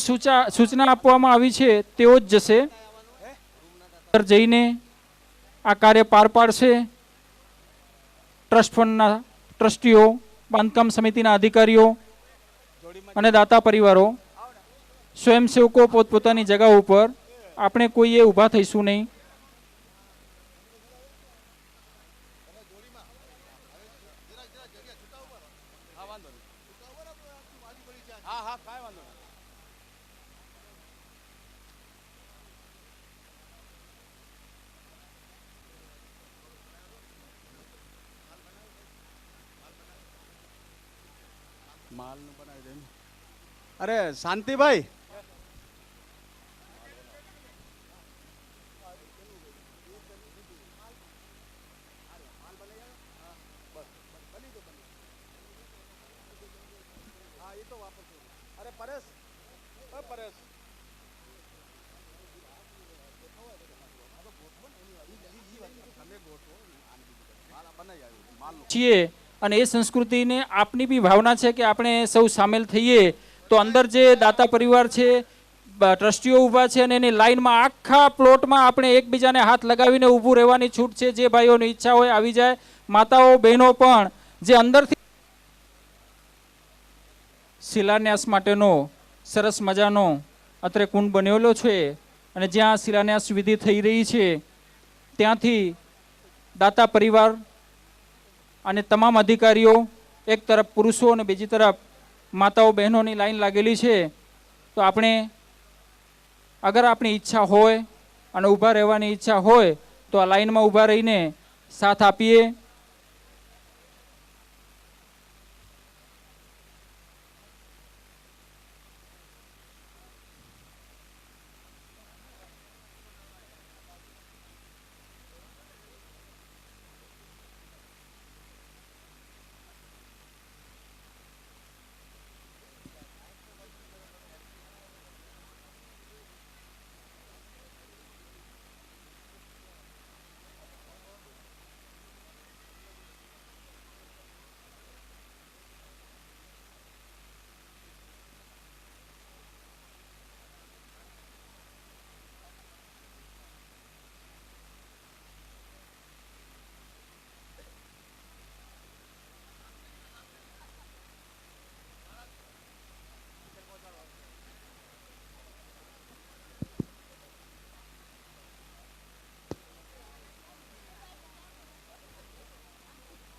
સૂચના આપવામાં આવી છે તેઓ જ જશે, જઈને આ કાર્ય પાર પાડશે. ટ્રસ્ટ ફંડના ટ્રસ્ટીઓ, બાંધકામ સમિતિના અધિકારીઓ અને દાતા પરિવારો, સ્વયંસેવકો પોતપોતાની જગા ઉપર, આપણે કોઈએ ઊભા થઈશું નહીં. અરે શાંતિભાઈ, છીએ અને એ સંસ્કૃતિને આપની બી ભાવના છે કે આપણે સૌ સામેલ થઈએ. તો અંદર જે દાતા પરિવાર છે, ટ્રસ્ટીઓ ઊભા છે અને એની લાઈનમાં આખા પ્લોટમાં આપણે એકબીજાને હાથ લગાવીને ઊભું રહેવાની છૂટ છે. જે ભાઈઓની ઈચ્છા હોય આવી જાય. માતાઓ બહેનો પણ જે અંદરથી શિલાન્યાસ માટેનો સરસ મજાનો અત્રે કુંડ બનેલો છે અને જ્યાં શિલાન્યાસ વિધિ થઈ રહી છે ત્યાંથી દાતા પરિવાર અને તમામ અધિકારીઓ, એક તરફ પુરુષો અને બીજી તરફ માતાઓ બહેનોની લાઈન લાગેલી છે. તો આપણે અગર આપણી ઈચ્છા હોય અને ઊભા રહેવાની ઈચ્છા હોય તો આ લાઈનમાં ઊભા રહીને સાથ આપીએ.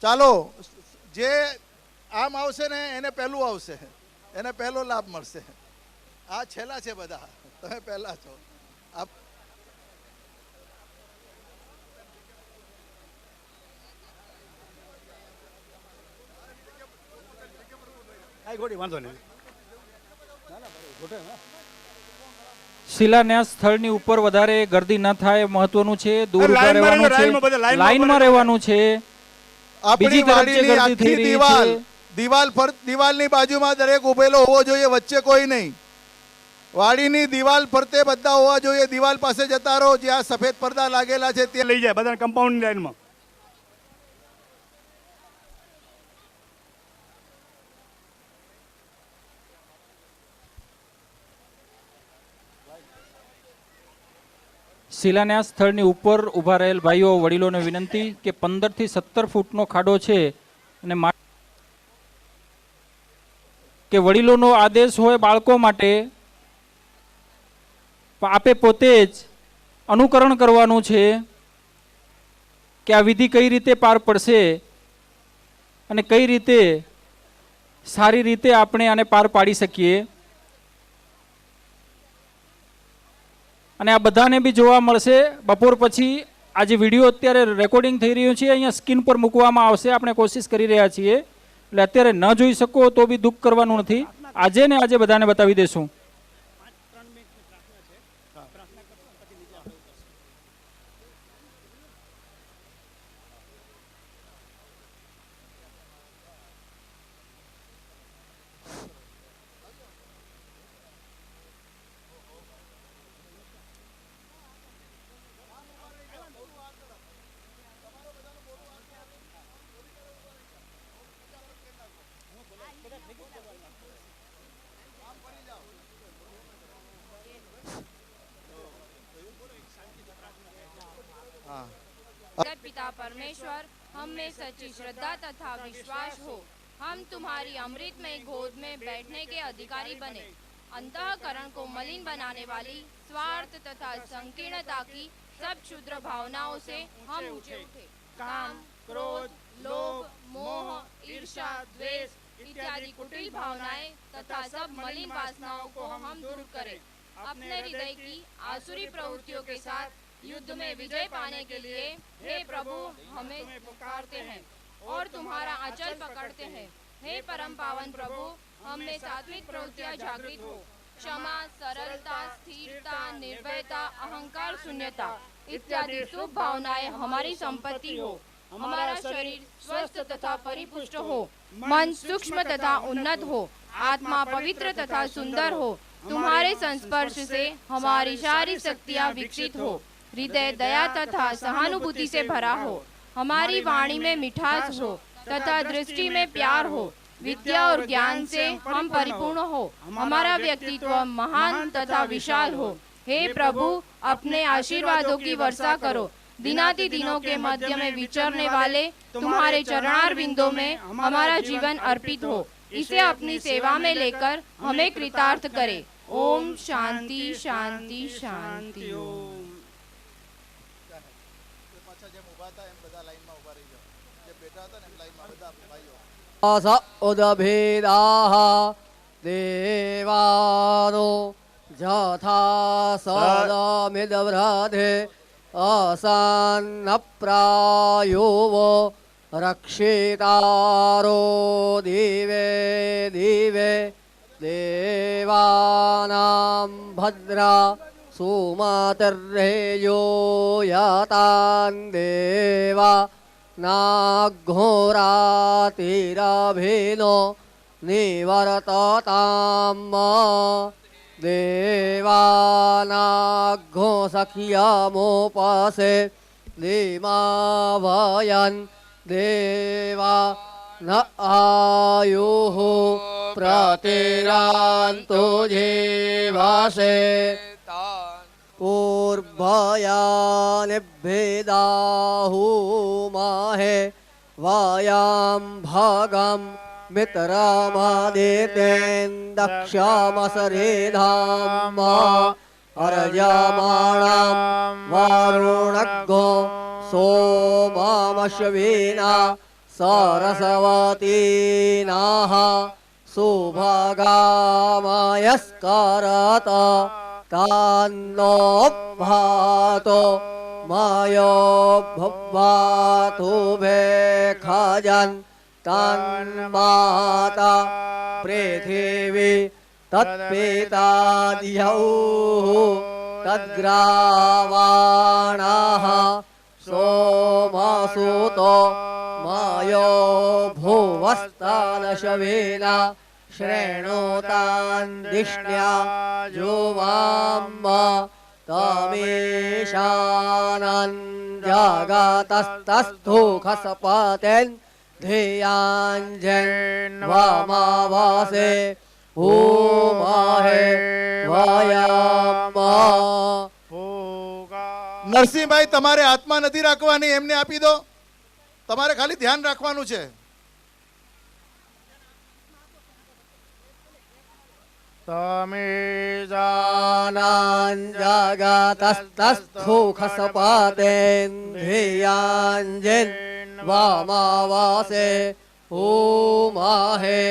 ચાલો, જે આમ આવશે ને એને પહેલું આવશે, એને પહેલો લાભ મળશે. આ છેલ્લા છે બધા, તમે પહેલા છો. આપ શિલાન્યાસ સ્થળની ઉપર વધારે ગર્દી ન થાય મહત્વનું છે. દૂર ઉભા રહેવાનું છે, લાઈનમાં રહેવાનું છે. આપણી વાડીની આખી દિવાલની બાજુમાં દરેક ઉભેલો હોવો જોઈએ, વચ્ચે કોઈ નહીં. વાડીની દિવાલ ફરતે બધા હોવા જોઈએ. દિવાલ પાસે જતા રહો, જ્યાં સફેદ પડદા લાગેલા છે ત્યાં લઈ જાય બધા કમ્પાઉન્ડ લાઈનમાં. શિલાન્યાસ સ્થળની ઉપર ઊભા રહેલ ભાઈઓ વડીલોને વિનંતી કે 15 થી 17 ફૂટનો ખાડો છે અને કે વડીલોનો આદેશ હોય બાળકો માટે, આપે પોતે જ અનુકરણ કરવાનું છે કે આ વિધિ કઈ રીતે પાર પડશે અને કઈ રીતે સારી રીતે આપણે આને પાર પાડી શકીએ. અને આ બધાને બી જોવા મળશે બપોર પછી. આ જે વિડીયો અત્યારે રેકોર્ડિંગ થઈ રહ્યું છે અહીંયા સ્ક્રીન પર મૂકવામાં આવશે. આપણે કોશિશ કરી રહ્યા છીએ, એટલે અત્યારે ન જોઈ શકો તો બી દુઃખ કરવાનું નથી. આજે ને આજે બધાને બતાવી દેશું. जगत पिता परमेश्वर, हम में सच्ची श्रद्धा तथा विश्वास हो। हम तुम्हारी अमृतमय गोद में बैठने के अधिकारी बने। अंतःकरण को मलिन बनाने वाली स्वार्थ तथा संकीर्णता की सब क्षुद्र भावनाओं से हम ऊंचे उठे। काम, क्रोध, लोभ, मोह, ईर्ष्या, द्वेष इत्यादि कुटिल भावनाएं तथा सब मलिन वासनाओं को हम दूर करें। अपने हृदय की आसुरी प्रवृत्तियों के साथ युद्ध में विजय पाने के लिए हे प्रभु हमें पुकारते हैं और तुम्हारा अचल पकड़ते हैं। हे परम पावन प्रभु, हम में सात्विक प्रवृत्तियां जागृत हो। क्षमा, सरलता, स्थिरता, निर्भयता, अहंकार शून्यता इत्यादि शुभ भावनाएं हमारी संपत्ति हो। हमारा शरीर स्वस्थ तथा परिपुष्ट हो, मन सूक्ष्म तथा उन्नत हो, आत्मा पवित्र तथा सुंदर हो। तुम्हारे संस्पर्श से हमारी शारीरिक शक्तियाँ विकसित हो, हृदय दया तथा सहानुभूति से भरा हो, हमारी वाणी में मिठास हो तथा दृष्टि में प्यार हो, विद्या और ज्ञान से हम परिपूर्ण हो, हमारा व्यक्तित्व महान तथा विशाल हो। हे प्रभु, अपने आशीर्वादों की वर्षा करो। दिनाति दिनों के मध्य में विचरने वाले तुम्हारे चरणार बिंदों में हमारा जीवन अर्पित हो। इसे अपनी सेवा में लेकर हमें कृतार्थ करे। ओम शांति शांति शांति। उदभेदाः देवानो यथा सदमिदव्रधे असन्नप्रायो वो रक्षितारो दिवे दिवे देवानां भद्रा सुमतिर्हेयो यतान् देवा नाघोरातिरभिनो निवर्तताम् देवानाघो सख्यमुपसे धीमावयन् देवा न आयुः प्रतिरान्तु जीवसे पूर्भयानिभेदाहुमहे वयं भगं मित्रमदितेन्दक्षमसरेधाम अर्यमाणं वरुणग्गो सोममश्विना सरस्वतीनाः सुभगामयस्करत तान्नो भातो मयो भुवातु भेखजन् तन्माता पृथिवी तत्पिता द्यौः तद्ग्रावाणाः सोमसुतो मयो भुवस्तादशवेना श्रेणोतान् दिष्ट्या जुवाम्म तमीशानन् जगतस्तस्थु खसपतेन् धियाञ्जन्वामावासे होमहे वयम् નરસિંહભાઈ તમારે આત્મા નથી રાખવાની, એમને આપી દો. તમારે ખાલી ધ્યાન રાખવાનું છે. तमेजानान् जगतस्तस्थु खसपतेन्धियाञ्जन्वामावासे होमहे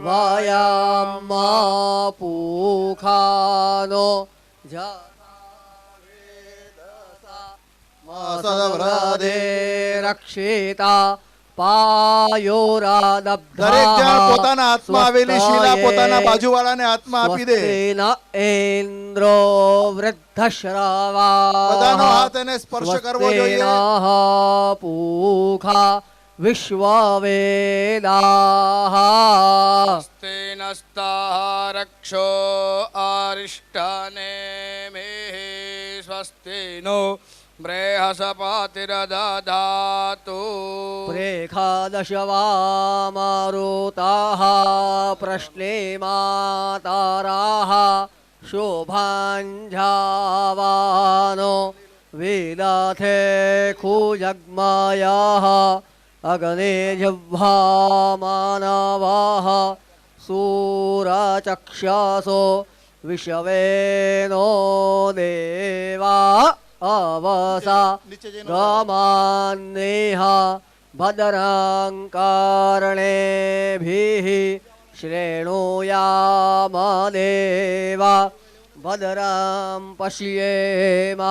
वयम् पूखानो सदव्रदे रक्षिता દરેક જણ પોતાના હાથમાં આવેલી શીલા પોતાના બાજુવાળાને હાથમાં આપી દે. ઇન્દ્રો વૃદ્ધશ્રવા બધાનો હાથ એને સ્પર્શ કરવો જોઈએ. પૂખા વિશ્વવેદાઃ સ્તેનસ્તાઃ રક્ષો આરિષ્ટનેમિઃ સ્વસ્તિનો बृहस्पतिर्दधातु प्रेखादशवामारुताः प्रश्ने मातराः शोभाञ्जावानो वेदाथे खुजग्मायाः अग्ने जिह्वा मानवाः सूरचक्षासो विश्वेनो देवा अवसा નીચે જઈને गमान्नेह भद्रं कर्णेभिः श्रेणुयाम देवा भद्रं पश्येम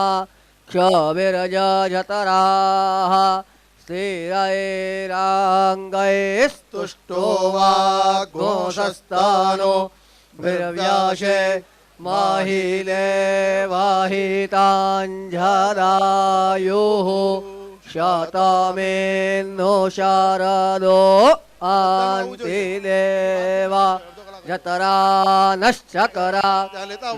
क्षभिर्जठराः स्थिरैराङ्गैस्तुष्टो वाग्घोषस्तानो वीर्व्याशे माहिले वाहिताञ्जदायुः शतमेन्नो शारदो अन्तिदेवा जतरा नश्चकरा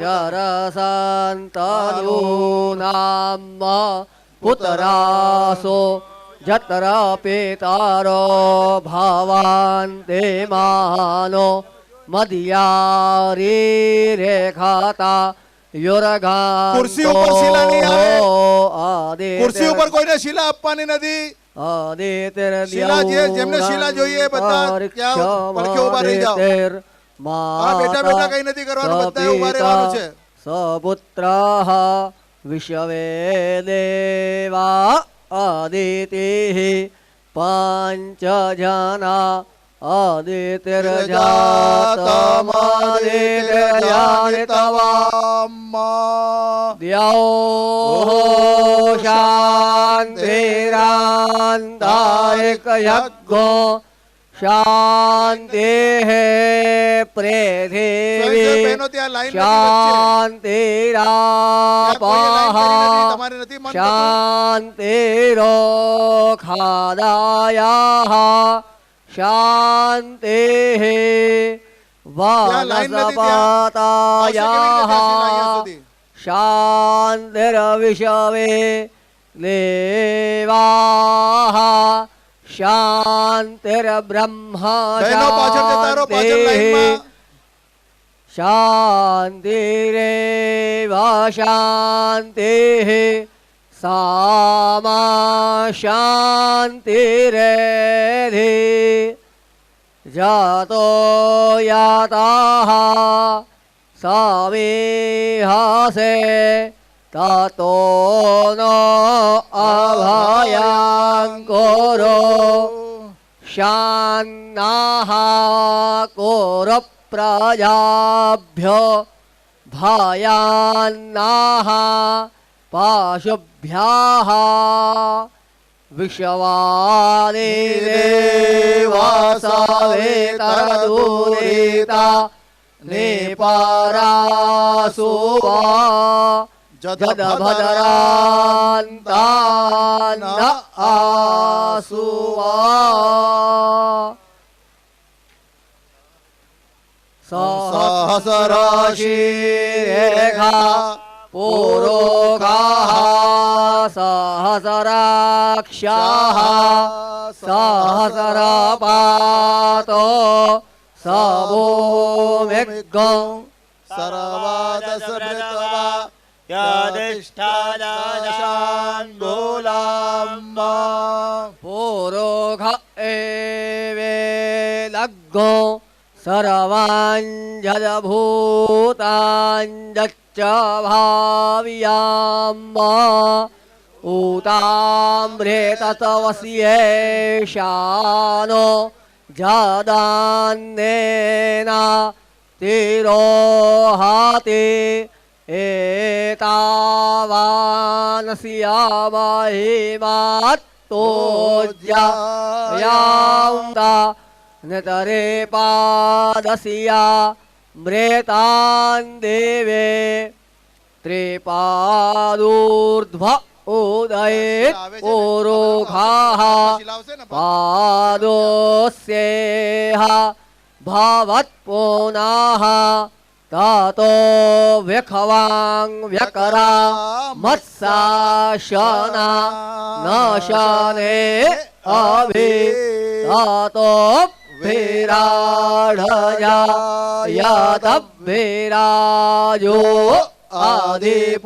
जरसन्तनूनाम पुतरासो जतरा पितारो भवन्ते मानो मदियारी रेखाता युरगान्तो कुर्सी ऊपर शिला नहीं आवे। आदित्य ખુરશી ઉપર કોઈને શિલા આપવાની નથી। શિલા જેમને શિલા જોઈએ એ બધા ત્યાં પડખે ઊભા રહી જાઓ। આ બેઠા બેઠા કઈ નથી કરવાનું, બધાએ ઊભા રહેવાનું છે। સપુત્રઃ વિશ્વે દેવા આદિતિઃ પંચ જના આદિત્યજાતમાદિત્યજાનિતવામ્મા द्यौः शान्तिरान्तायक यज्ञो शान्तिः पृथिवी બહેનો ત્યાં લાઈન નથી વચ્ચે। ત્યાં કોઈએ લાઈન शान्तिरापः કરી નથી, તમારે નથી મન થતું? शान्तिरोखादायाः शान्तिः ત્યાં લાઈન નથી, ત્યાં આવશે કેવી રીતે वनस्पतयाः ત્યાં શિલા અહીંયા સુધી? शान्तिर्विश्वे देवाः शान्तिर्ब्रह्म બહેનો પાછળ જતા રહો, પાછળ લાઈનમાં। शान्तिरेव शान्तिः सामा शान्तिरेधि जातो याताः समीहसे ततो नो अभयङ्कुरो शान्नाः कुरु प्रजाभ्यो भयान्नाः पाशुभ्यः विश्वानि देवासवेतरदूरिता निपरासुवा जदभदरान्तान्न आसुवा सहस्रराशिरेखा पुरोगाः सहस्राक्षाः सहस्रपातो सबोमिग्गौ सर्वादसभृतवा यादिष्ठादाशान्दोलाम्बा पुरोघ एवेलग्गो सर्वाञ्जलभूताञ्जच्च भाव्याम्ब ऊताम्रेततवस्येशानो जदान्नेन तिरोहाति एतावानस्यामहिमात्तोज्यायान्ता नतरे पादस्या मृतान् देवे त्रिपादूर्ध्व उदयेत् पुरुखाः पादोस्येह भवत्पुनः ततो व्यखवां व्यकरा मत्साशना न शने अभि ततो विराढया यत विराजो आदिपुरुषाः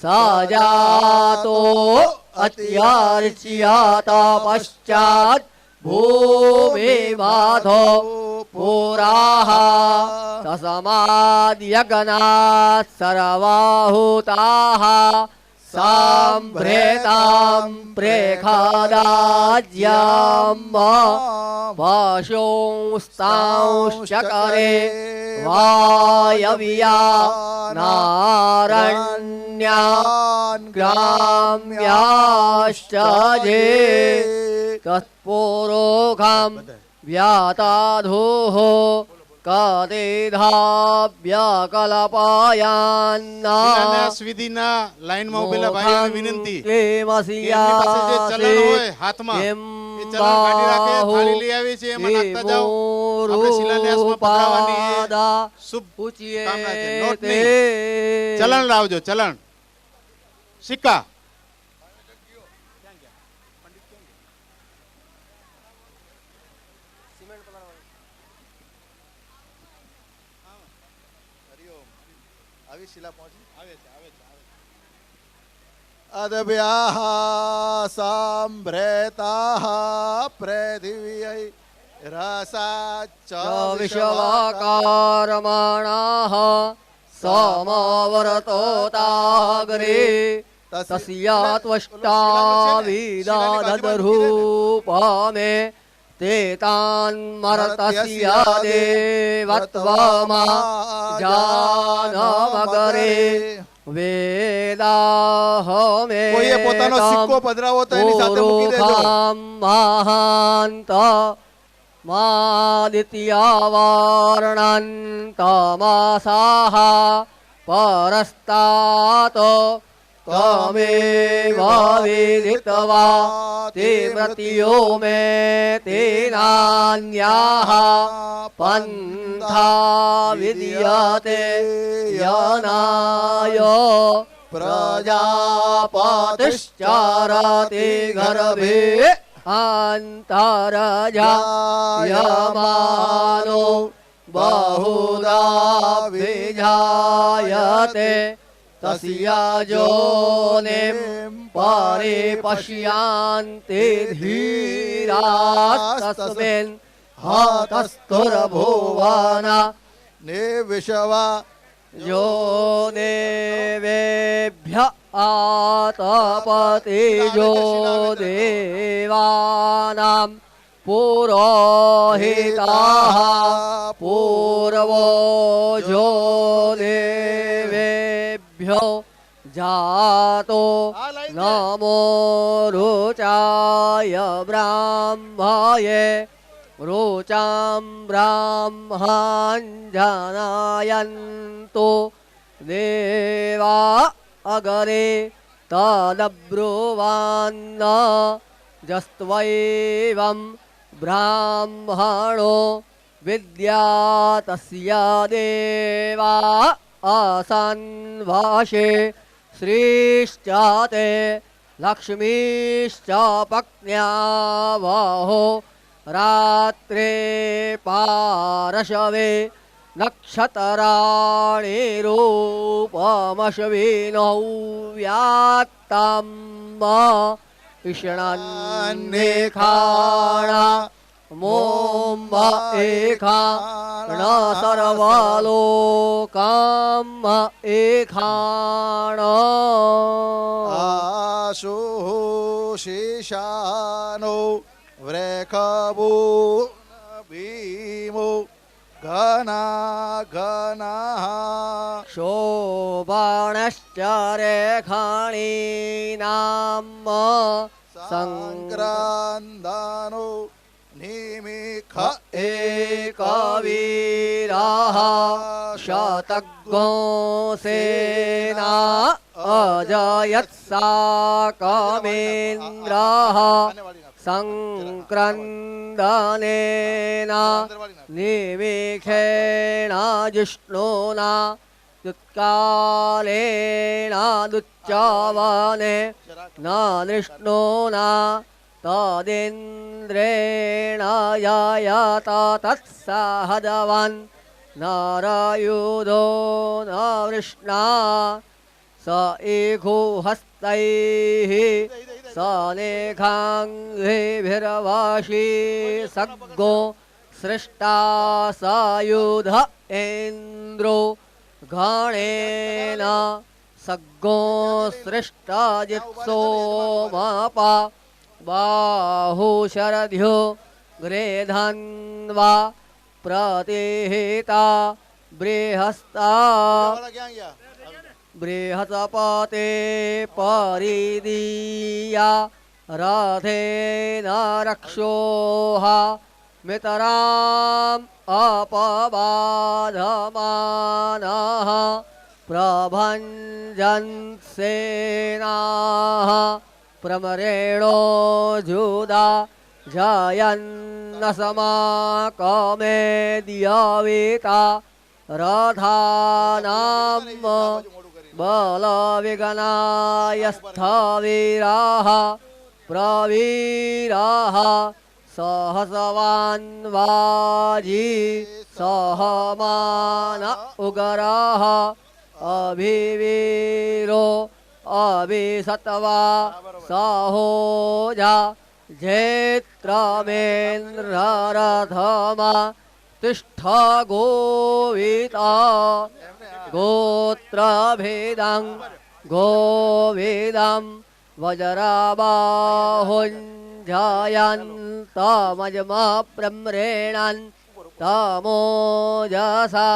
सजातो अत्यर्च्यात पश्चात् भूमिबाधो पुराः तस्माद्यज्ञात् सर्वाहुताः साम्भ्रेतां प्रेखदाज्याम् पशुंस्तांश्चकरे वायव्या नारण्यान् ग्राम्याश्च जे तत्पुरोखं व्याताधुः कदेधाभ्यकल्पयान्ना શિલાન્યાસ વિધિના લાઈનમાં ઉભેલા ભાઈઓને વિનંતી એમની પાસે જે ચલણ હોય હાથમાં એ ચલણ કાઢી રાખે થાળી લઈ આવી છે એમાં નાખતા જાઓ આપણે શિલાન્યાસમાં પધરાવવાની એ શુભ કામના છે નોટ નહીં ચલણ લાવજો ચલણ સિક્કા આવી શિલા પહોંચી આવે છે અદભ્યાઃ સામ્ભ્રેતાઃ પૃથિવ્यै રસાચ્ચ विश्वकारमाणाः समवर्तोताग्रे तस्यात्वष्टा विदादरूपमे ते तान्मर्तस्य देवत्वमा जानमगरे वेदाहमे કોઈએ પોતાનો સિક્કો પધરાવો તો એની સાથે મૂકી દેજો મહાંત मादित्यावर्णन्तमासाः परस्तात् तमेव विदित्वा ते मृत्यो मे तेनान्याः पन्था विद्यते यनाय प्रजापतिश्चरति गर्भे अन्तरजायमानो बहुधा विजायते तस्य योनिं परिपश्यन्ति धीरास्तस्मिन् हतस्तुर्भुवन નિવિશવા यो देवेभ्य आतपतिजो देवानां पुरोहिताः पूर्वो जो देवेभ्यो जातो नमो रुचाय ब्राह्मये रुचां ब्राह्मणाञ्जनायन्तु देवा अगरे तदब्रुवान्न जस्त्वैवं ब्राह्मणो विद्या तस्य देवा असन्वाशे श्रीश्च ते लक्ष्मीश्च पत्न्यावहो रात्रे पारशवे नक्षत्राणि रूपमश्विनौ व्यात्तम् इषणन्नेखाणा मोम्ब एखाण सर्वलोकाम् एखाण આશુઃ શીશાનો વ્રેખભૂ ભીમો ઘના ઘના शोभणश्च रेखाणीनाम् સંક્રાંદાનો નિમિખ एकवीराः शतघ्नो सेना अजयत्साकमेन्द्राः सङ्क्रन्दनेन निमिखेण जिष्णुना दुत्कालेन दुच्चावने न दृष्णुना तदिन्द्रेण यायत तत्सहदवन् नारायुधो न वृष्णा स एको हस्तैः सनेखाङ्घ्रिभिर्वाशी सग्गो सृष्टा सायुध इन्द्रो गणेन सग्गो सृष्टा जित्सोमपा बाहुशरध्यो गृधन्वा प्रतिहिता बृहस्ता ક્યાં ગયા बृहस्पते परिदीया रथेन रक्षोः मितराम् अपबाधमानः प्रभञ्जन्सेनाः प्रमरेणो जुदा जयन्न समाकमेद्यविता रथानाम् बलविघ्नायस्थवीराः प्रवीराः सहसवान्वाजी सहमान उगराः अभिवीरो अभिसत्वा सहोजा जेत्रमेन्द्ररथमा तिष्ठ गोविता गोत्रभेदं गोवेदं वज्राबाहुञ्जयन्तमजमा प्रम्रेणन् तमोजसा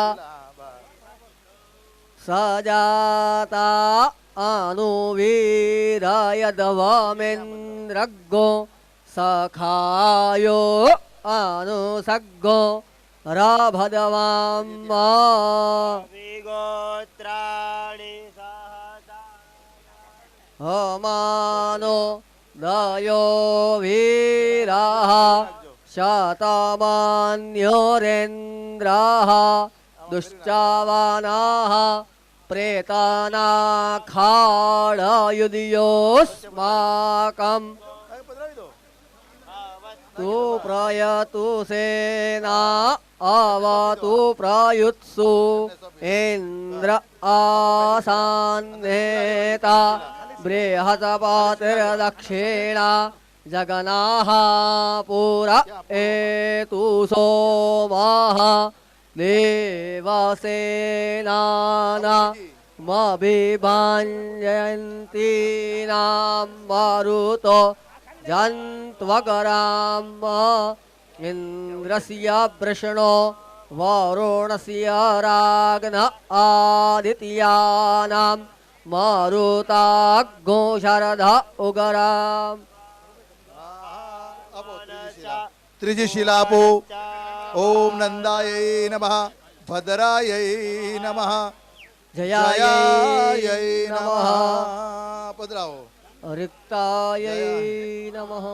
सजाता अनुवीरयध्वमिन्द्रगो सखायो अनुसग्गो राभदवाम्मा हमानो दयो वीराः शतमान्योरेन्द्राः दुश्चावानाः प्रेतानाखाडयुधियोऽस्माकम् तु प्रयतु सेना आवतु प्रयुत्सु इन्द्र आसान्नेता बृहस्पतिर्दक्षिणा जगनाः पुरा एतु सोमाः देवसेनाना मभिभाञ्जयन्तीनां मरुतो जन्त्वकराम इन्द्रस्य वृषणो वरुणस्य राज्ञ आदित्यानां मरुताग्गो शरद उगराम ત્રીજી શિલા આપો ઓમ નંદાય નમઃ ભદ્રાય નમઃ જયાય જયાય નમઃ નમઃ પધરાવો રિક્તાય નમઃ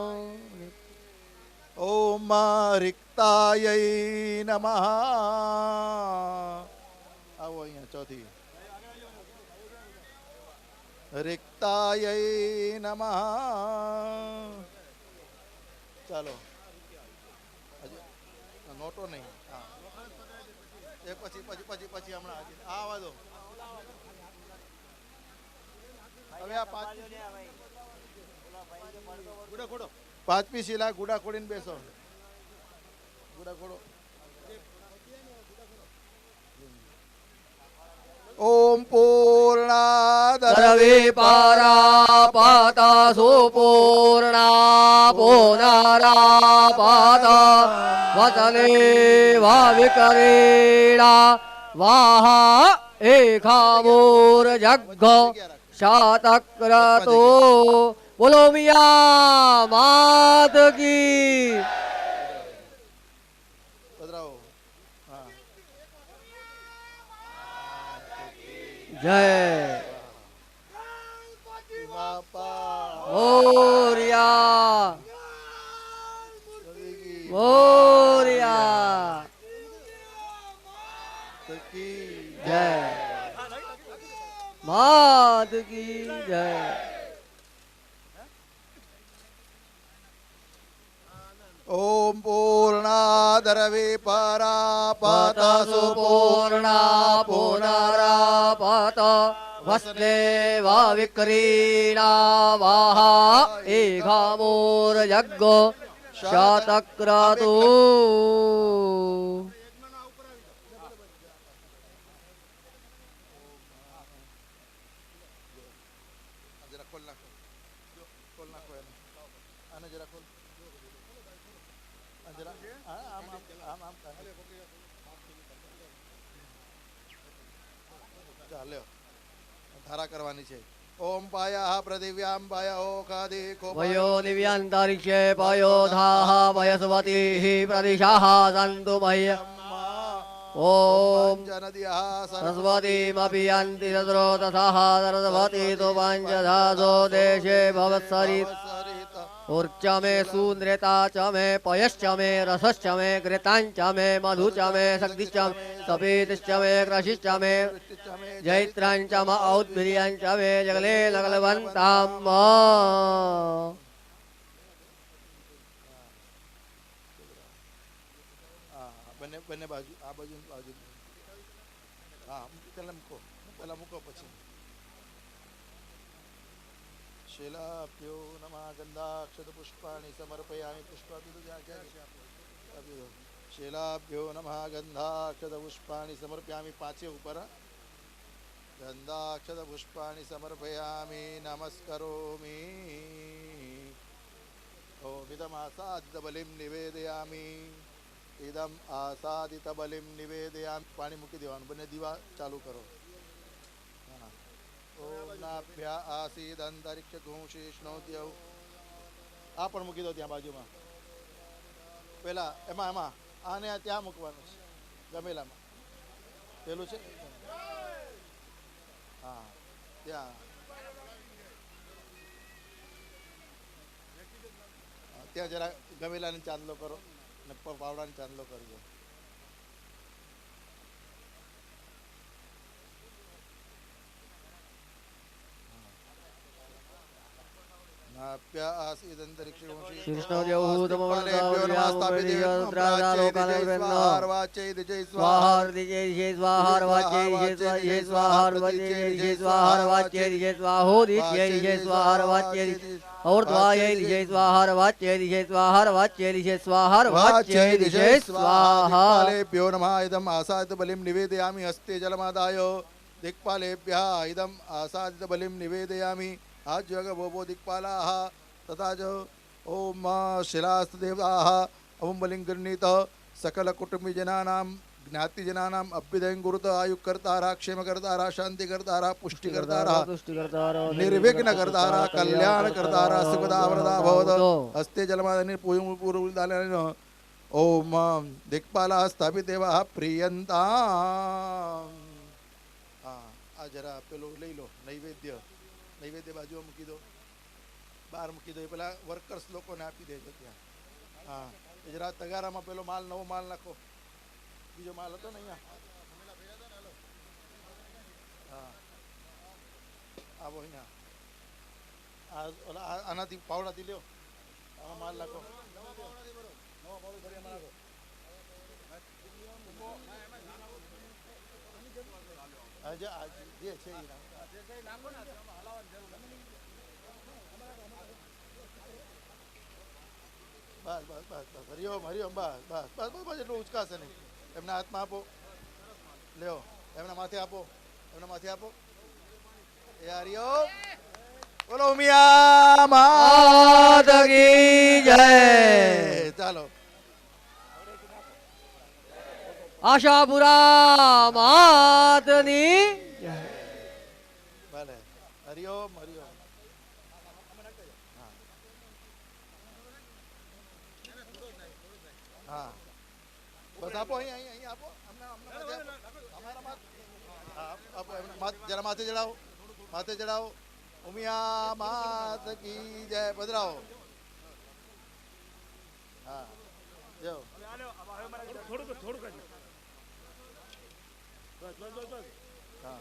ઓમ રિક્તાય નમઃ આવો અહીંયા ચોથી રિક્તાય નમઃ ચાલો નોટો નહીં હા એક પછી પછી પછી પછી હમણાં આ આવા દો હવે આ પાંચમી શિલા ગુડા ખોડીને બેસો ગુડા ખોડો ઓમ પૂર્ણાદ सर्वे पारापाता सुपूर्णा पुनरापाता वतने वाविकरेणा वाहा एकामूर्जग्घ शातक्रतो बोलो मिया मात की પધરાવો હા जय બાપા मोरिया मोरिया તકી जय मात की जय ઓમ પૂર્ણાદરવે પરાપત સુપૂર્ણા પુનરાપત વસ્લેવા વિક્રીણા વાહ એઘામૂર્જગ્ગો શતક્રતુ જરા ખોલ નાખો ખોલ નાખો એને આને જરા ખોલ આ જરા આમ ચાલે ધારા કરવાની છે ઓમ પાયા પૃથિવ્યામ પાયા ઓખાદે વયો દિવ્યાંતરિક્ષે પયોધાઃ વયસ્વતીઃ પ્રદિશાઃ સન્તુ મહ્ય ઓમ નદ્યા સરસ્વતીમપि યાન્તિ તત્રો તથા સરસ્વતી તુ પંચધાસો દેશે ભવત્સરિત ઉર્ચ મે સુન્દ્રેતા ચ મે પયશ્ચ મે રસશ્ચ મે ઘૃતાંચ મે મધુચ મે શક્તિશ્ચ મે સપીતશ્ચ મે કૃષિશ્ચ મે જૈત્રાંચ મ ઔદ્ભિર્યાંચ મે જગલે લગલવંતામ બંને બંને બાજુ આ બાજુ બાજુ હા પહેલા મૂકો પછી શિલાભ્યો નમઃ ગંધાક્ષત પુષ્પાણિ સમર્પયામિ પુષ્પાભ્યો જ્યાં ક્યાં શિલાભ્યો નમઃ ગંધાક્ષત પુષ્પાણિ સમર્પયામિ પાંચે ઉપર ગંધાક્ષત પુષ્પાણિ સમર્પયામિ નમસ્કરોમિ ઓમ ઇદમ આસાદિત બલિમ નિવેદયામિ ઇદમ આસાદિત બલિમ નિવેદયામિ પાણી મૂકી દેવાનું બંને દીવા ચાલુ કરો ઓમ નાભ્યા આસીદ અંતરિક્ષ ઘુંશીષ્ણોદ્યવ આ પણ મૂકી દો ત્યાં બાજુમાં પેલા એમાં આને ત્યાં મૂકવાનું છે ગમેલામાં પેલું છે હા ત્યાં ત્યાં જરા ગમેલાને ચાંદલો કરો ને પાવડાને ચાંદલો કરજો બલિમ નિવેદયામિ હસ્તે જલમાદાય દિક્પાલેભ્યઃ ઇદમ આસાદિત બલિમ નિવેદયામિ આજ્યગ ભોભો દિક્પાલાઃ તથા ચ ઓમ શિલાસ્તદેવાઃ ઓમ બલિંગર્ણીત સકલ કુટુંબીજનાનામ જ્ઞાતિજનાનામ અભ્યુદયં ગુરુત આયુકર્તારા ક્ષેમકર્તારા શાંતિકર્તારા પુષ્ટિકર્તારા નિર્વિઘ્ન કર્તારા કલ્યાણ કર્તારા સુખદા વરદા ભવત હસ્તે જલમાદની પૂર્વદાન ઓમ દિક્પાલા સ્થાપિત એવા પ્રિયંતા આ જરા પેલું લઈ લો નૈવેદ્ય બાજુમાં મૂકી દો બહાર મૂકી દો એ પેલા વર્કર્સ લોકોને આપી દેજો ત્યાં હા એ જરા તગારામાં પેલો માલ નવો માલ નાખો બીજો માલ હતો ને અહીંયા હા આવો અહીંયા આનાથી પાવડાથી લ્યો આમાં માલ નાખો જે છે બસ બસ બસ બસ હરિઓમ હરિઓમ બસ બસ બસ બસ એટલું ઉચકાશે નહીં એમના હાથમાં આપો લ્યો એમના માથે આપો એ હરિઓમ બોલો ઉમિયા માત કી જય ચાલો આશાપુરા માતની ભલે હરિઓમ હરિઓમ હા બસ આપો અહીં આપો આપો જરા માથે ચડાવો ઉમિયા માત કી જય પધરાવો હા જો હા